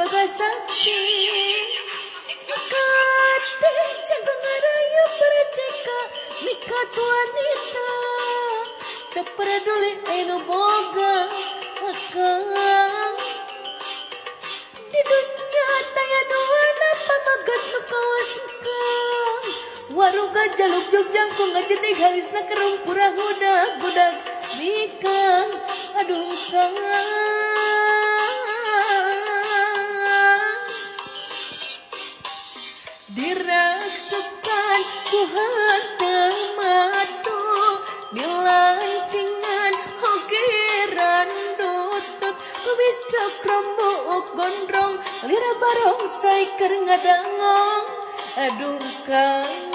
bagasake kate jaga ngarayu berceka mikat wanita tak peduli eno boga akang di dunia taya dua napa magat nu kawas kang waruga jaluk jogjang ku ngajeni halisna kerumpura hudak-hudak mikang aduh kang diraksukan ku hata matu dilancingan hogeran dutut ku bisa krambuk gondrong lira barong sai keur ngadangong aduh kang